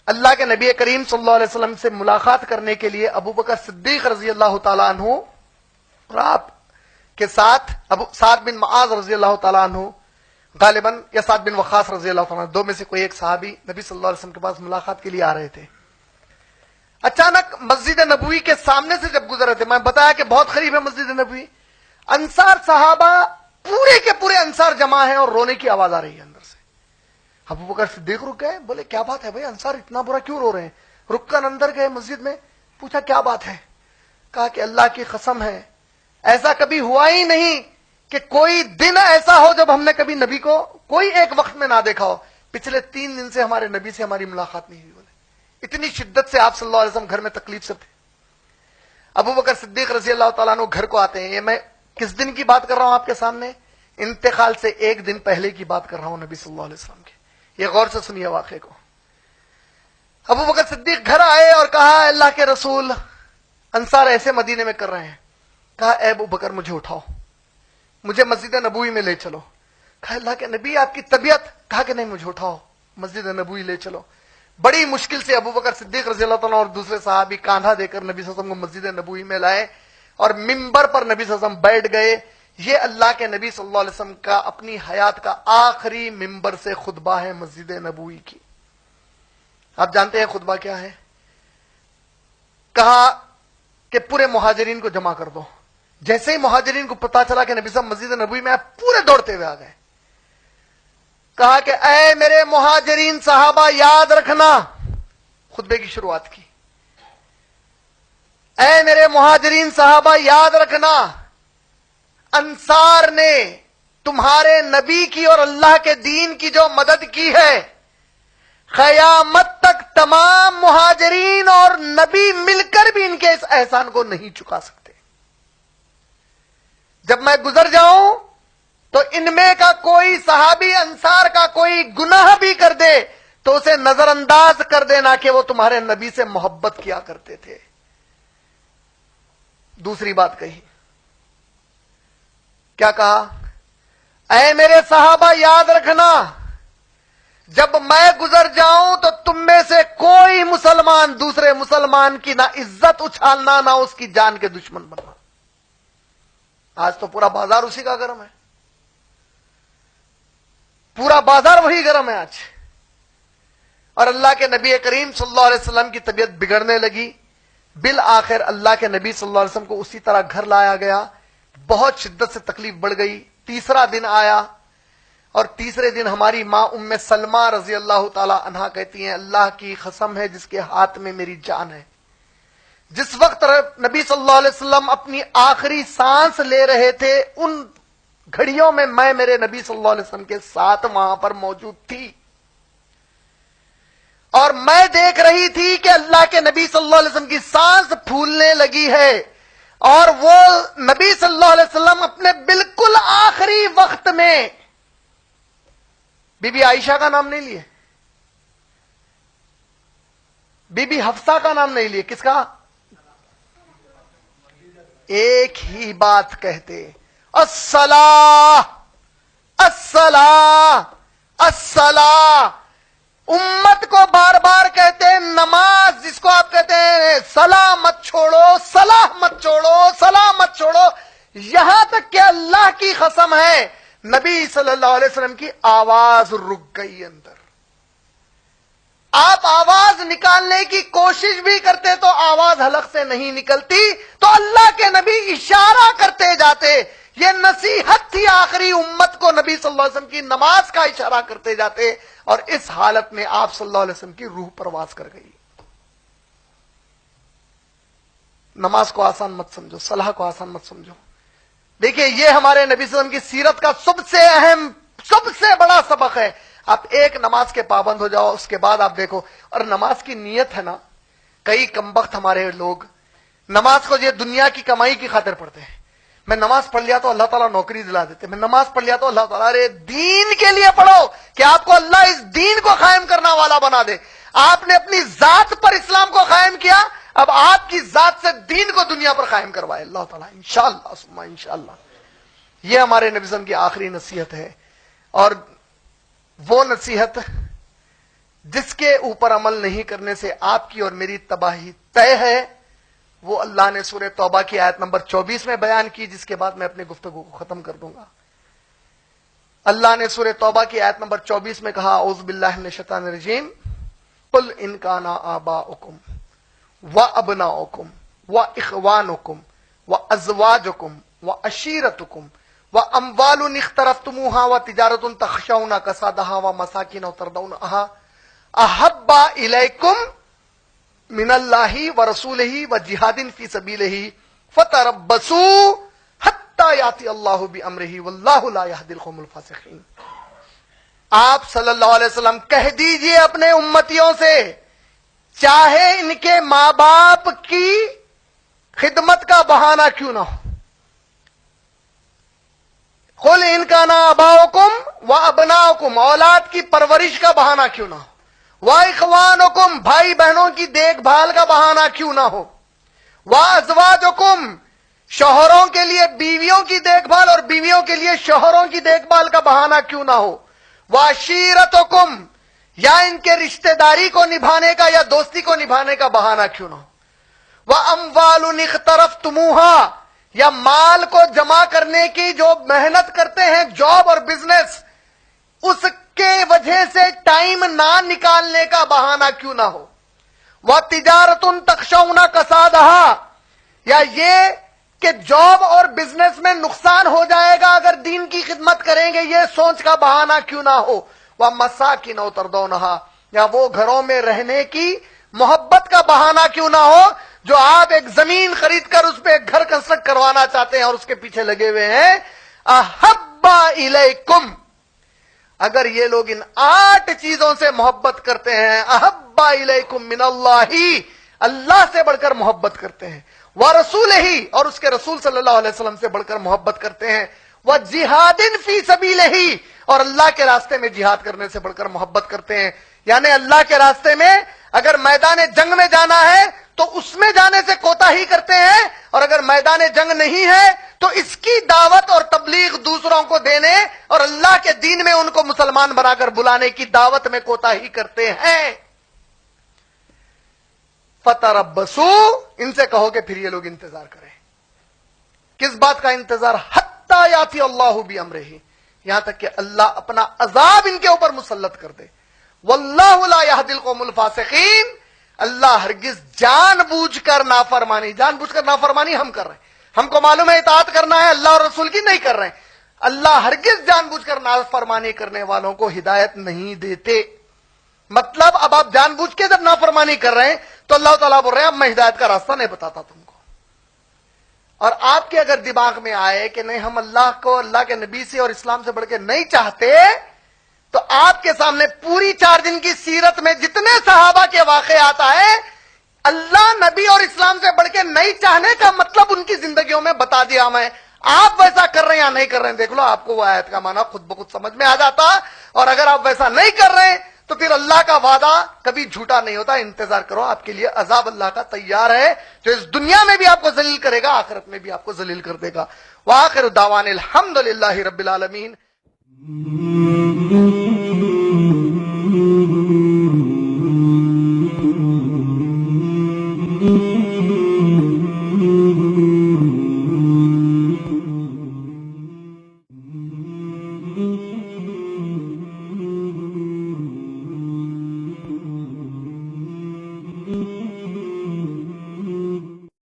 اللہ کے نبی کریم صلی اللہ علیہ وسلم سے ملاقات کرنے کے لیے ابو بکر صدیق رضی اللہ تعالیٰ عنہ اور آپ کے ساتھ سعد بن معاذ رضی اللہ تعالیٰ عنہ غالباً یا سعد بن وقاص رضی اللہ تعالیٰ عنہ، دو میں سے کوئی ایک صحابی نبی صلی اللہ علیہ وسلم کے پاس ملاقات کے لیے آ رہے تھے. اچانک مسجد نبوی کے سامنے سے جب گزر رہے تھے، میں بتایا کہ بہت قریب ہے مسجد نبوی، انصار صحابہ پورے کے پورے انصار جمع ہیں اور رونے کی آواز آ رہی ہے اندر سے. ابو بکر صدیق رک گئے، بولے کیا بات ہے بھائی، انصار اتنا برا کیوں رو رہے ہیں؟ رک کر اندر گئے مسجد میں، پوچھا کیا بات ہے؟ کہا کہ اللہ کی قسم ہے ایسا کبھی ہوا ہی نہیں کہ کوئی دن ایسا ہو جب ہم نے کبھی نبی کو کوئی ایک وقت میں نہ دیکھا ہو. پچھلے 3 دن سے ہمارے نبی سے ہماری ملاقات نہیں ہوئی. بولے اتنی شدت سے آپ صلی اللہ علیہ وسلم گھر میں تکلیف سے تھے. ابو بکر صدیق رضی اللہ تعالیٰ عنہ گھر کو آتے ہیں. یہ میں کس دن کی بات کر رہا ہوں آپ کے سامنے؟ انتقال سے 1 دن پہلے کی بات کر رہا ہوں نبی صلی اللہ علیہ وسلم کی. یہ غور سے سنیے واقعے کو. ابو بکر صدیق گھر آئے اور کہا اللہ کے رسول انصار ایسے مدینے میں کر رہے ہیں. کہا اے ابو بکر مجھے اٹھاؤ، مجھے مسجد نبوی میں لے چلو. کہا اللہ کے نبی آپ کی طبیعت. کہا کہ نہیں مجھے اٹھاؤ مسجد نبوی لے چلو. بڑی مشکل سے ابو بکر صدیق رضی اللہ تعالیٰ اور دوسرے صحابی کاندھا دے کر نبی صلی اللہ علیہ وسلم کو مسجد نبوی میں لائے اور ممبر پر نبی صلی اللہ علیہ وسلم بیٹھ گئے. یہ اللہ کے نبی صلی اللہ علیہ وسلم کا اپنی حیات کا آخری ممبر سے خطبہ ہے مسجد نبوی کی. آپ جانتے ہیں خطبہ کیا ہے؟ کہا کہ پورے مہاجرین کو جمع کر دو. جیسے ہی مہاجرین کو پتا چلا کہ نبی صاحب مسجد نبوی میں پورے دوڑتے ہوئے آ گئے. کہا کہ اے میرے مہاجرین صحابہ یاد رکھنا، خطبے کی شروعات کی. اے میرے مہاجرین صحابہ یاد رکھنا، انصار نے تمہارے نبی کی اور اللہ کے دین کی جو مدد کی ہے، قیامت تک تمام مہاجرین اور نبی مل کر بھی ان کے اس احسان کو نہیں چکا سکتے. جب میں گزر جاؤں تو ان میں کا کوئی صحابی انصار کا کوئی گناہ بھی کر دے تو اسے نظر انداز کر دینا کہ وہ تمہارے نبی سے محبت کیا کرتے تھے. دوسری بات کہی، کیا کہا؟ اے میرے صحابہ یاد رکھنا، جب میں گزر جاؤں تو تم میں سے کوئی مسلمان دوسرے مسلمان کی نہ عزت اچھالنا نہ اس کی جان کے دشمن بننا. آج تو پورا بازار اسی کا گرم ہے، پورا بازار وہی گرم ہے آج. اور اللہ کے نبی کریم صلی اللہ علیہ وسلم کی طبیعت بگڑنے لگی. بالآخر اللہ کے نبی صلی اللہ علیہ وسلم کو اسی طرح گھر لایا گیا. بہت شدت سے تکلیف بڑھ گئی. تیسرا دن آیا اور تیسرے دن ہماری ماں ام سلمہ رضی اللہ تعالی عنہا کہتی ہیں اللہ کی قسم ہے جس کے ہاتھ میں میری جان ہے، جس وقت نبی صلی اللہ علیہ وسلم اپنی آخری سانس لے رہے تھے ان گھڑیوں میں میں میرے نبی صلی اللہ علیہ وسلم کے ساتھ وہاں پر موجود تھی اور میں دیکھ رہی تھی کہ اللہ کے نبی صلی اللہ علیہ وسلم کی سانس پھولنے لگی ہے اور وہ نبی صلی اللہ علیہ وسلم اپنے بالکل آخری وقت میں بی بی عائشہ کا نام نہیں لیے، بی بی حفصہ کا نام نہیں لیے، کس کا؟ ایک ہی بات کہتے، الصلاۃ الصلاۃ الصلاۃ. امت کو بار بار کہتے ہیں نماز، جس کو آپ کہتے ہیں صلاح مت چھوڑو، صلاح مت چھوڑو، صلاح مت چھوڑو. یہاں تک کہ اللہ کی قسم ہے نبی صلی اللہ علیہ وسلم کی آواز رک گئی اندر. آپ آواز نکالنے کی کوشش بھی کرتے تو آواز حلق سے نہیں نکلتی، تو اللہ کے نبی اشارہ کرتے جاتے. یہ نصیحت تھی آخری امت کو، نبی صلی اللہ علیہ وسلم کی نماز کا اشارہ کرتے جاتے اور اس حالت میں آپ صلی اللہ علیہ وسلم کی روح پرواز کر گئی. نماز کو آسان مت سمجھو، صلاح کو آسان مت سمجھو. دیکھیے یہ ہمارے نبی صلی اللہ علیہ وسلم کی سیرت کا سب سے اہم سب سے بڑا سبق ہے. آپ ایک نماز کے پابند ہو جاؤ، اس کے بعد آپ دیکھو. اور نماز کی نیت ہے نا، کئی کمبخت ہمارے لوگ نماز کو یہ دنیا کی کمائی کی خاطر پڑھتے ہیں. میں نماز پڑھ لیا تو اللہ تعالیٰ نوکری دلا دیتے، میں نماز پڑھ لیا تو اللہ تعالیٰ ارے دین کے لیے پڑھو کہ آپ کو اللہ اس دین کو قائم کرنا والا بنا دے. آپ نے اپنی ذات پر اسلام کو قائم کیا، اب آپ کی ذات سے دین کو دنیا پر قائم کروائے اللہ تعالیٰ انشاءاللہ ثم انشاءاللہ. یہ ہمارے نبی صلی اللہ علیہ وسلم کی آخری نصیحت ہے. اور وہ نصیحت جس کے اوپر عمل نہیں کرنے سے آپ کی اور میری تباہی طے ہے، وہ اللہ نے سورہ توبہ کی آیت نمبر 24 میں بیان کی، جس کے بعد میں اپنی گفتگو کو ختم کر دوں گا۔ اللہ نے سورہ توبہ کی آیت نمبر 24 میں کہا، اعوذ باللہ من الشیطان الرجیم، قل ان کان آباؤکم وابناؤکم واخوانکم وازواجکم وعشیرتکم واموال اقترفتموها وتجارۃ تخشون کسادها ومساکن ترضونها احب الیکم من اللہ ورسولہ وجہاد فی سبیلہ فتربصوا حتی یاتی اللہ بامرہ واللہ لا یہدی القوم الفاسقین۔ آپ صلی اللہ علیہ وسلم کہہ دیجئے اپنے امتیوں سے، چاہے ان کے ماں باپ کی خدمت کا بہانہ کیوں نہ ہو، قل ان کان آباؤکم وابناؤکم، اولاد کی پرورش کا بہانہ کیوں نہ ہو، واخوانکم، بھائی بہنوں کی دیکھ بھال کا بہانہ کیوں نہ ہو، وازواجکم، شوہروں کے لیے بیویوں کی دیکھ بھال اور بیویوں کے لیے شوہروں کی دیکھ بھال کا بہانہ کیوں نہ ہو، وعشیرتکم، یا ان کے رشتہ داری کو نبھانے کا یا دوستی کو نبھانے کا بہانہ کیوں نہ ہو، واموال اقترفتموها، یا مال کو جمع کرنے کی جو محنت کرتے ہیں، جاب اور بزنس، اس کے وجہ سے ٹائم نہ نکالنے کا بہانہ کیوں نہ ہو، وَتِجَارَةٌ تَخْشَوْنَ كَسَادَهَا، یا یہ کہ جاب اور بزنس میں نقصان ہو جائے گا اگر دین کی خدمت کریں گے، یہ سوچ کا بہانہ کیوں نہ ہو، وَمَسَاكِنَ تَرْضَوْنَهَا، یا وہ گھروں میں رہنے کی محبت کا بہانہ کیوں نہ ہو، جو آپ ایک زمین خرید کر اس پہ ایک گھر کنسٹرکٹ کروانا چاہتے ہیں اور اس کے پیچھے لگے ہوئے ہیں، احب الیکم، اگر یہ لوگ ان 8 چیزوں سے محبت کرتے ہیں، احب الیکم من اللہ، اللہ سے بڑھ کر محبت کرتے ہیں، ورسولہ، اور اس کے رسول صلی اللہ علیہ وسلم سے بڑھ کر محبت کرتے ہیں، وجہاد فی سبیلہ، اور اللہ کے راستے میں جہاد کرنے سے بڑھ کر محبت کرتے ہیں، یعنی اللہ کے راستے میں اگر میدان جنگ میں جانا ہے تو اس میں جانے سے کوتاہی کرتے ہیں، اور اگر میدان جنگ نہیں ہے تو اس کی دعوت اور تبلیغ دوسروں کو دینے اور اللہ کے دین میں ان کو مسلمان بنا کر بلانے کی دعوت میں کوتاہی کرتے ہیں۔ فتربصوا، ان سے کہو کہ پھر یہ لوگ انتظار کریں۔ کس بات کا انتظار؟ حتی یاتی اللہ بامرہ، یہاں تک کہ اللہ اپنا عذاب ان کے اوپر مسلط کر دے۔ واللہ لا یہدی القوم الفاسقین، اللہ ہرگز جان بوجھ کر نافرمانی ہم کر رہے ہیں، ہم کو معلوم ہے اطاعت کرنا ہے اللہ اور رسول کی، نہیں کر رہے ہیں، اللہ ہرگز جان بوجھ کر نافرمانی کرنے والوں کو ہدایت نہیں دیتے۔ مطلب اب آپ جان بوجھ کے جب نافرمانی کر رہے ہیں تو اللہ تعالیٰ بول رہے ہیں اب میں ہدایت کا راستہ نہیں بتاتا تم کو۔ اور آپ کے اگر دماغ میں آئے کہ نہیں ہم اللہ کو، اللہ کے نبی سے اور اسلام سے بڑھ کے نہیں چاہتے، تو آپ کے سامنے پوری 4 دن کی سیرت میں جتنے صحابہ کے واقعات آئے، اللہ، نبی اور اسلام سے بڑھ کے نہیں چاہنے کا مطلب ان کی زندگیوں میں بتا دیا میں۔ آپ ویسا کر رہے ہیں یا نہیں کر رہے ہیں دیکھ لو، آپ کو وہ آیت کا معنی خود بخود سمجھ میں آ جاتا۔ اور اگر آپ ویسا نہیں کر رہے ہیں تو پھر اللہ کا وعدہ کبھی جھوٹا نہیں ہوتا، انتظار کرو، آپ کے لیے عذاب اللہ کا تیار ہے، جو اس دنیا میں بھی آپ کو ذلیل کرے گا، آخرت میں بھی آپ کو ذلیل کر دے گا۔ وآخر دعوانا الحمدللہ رب العالمین۔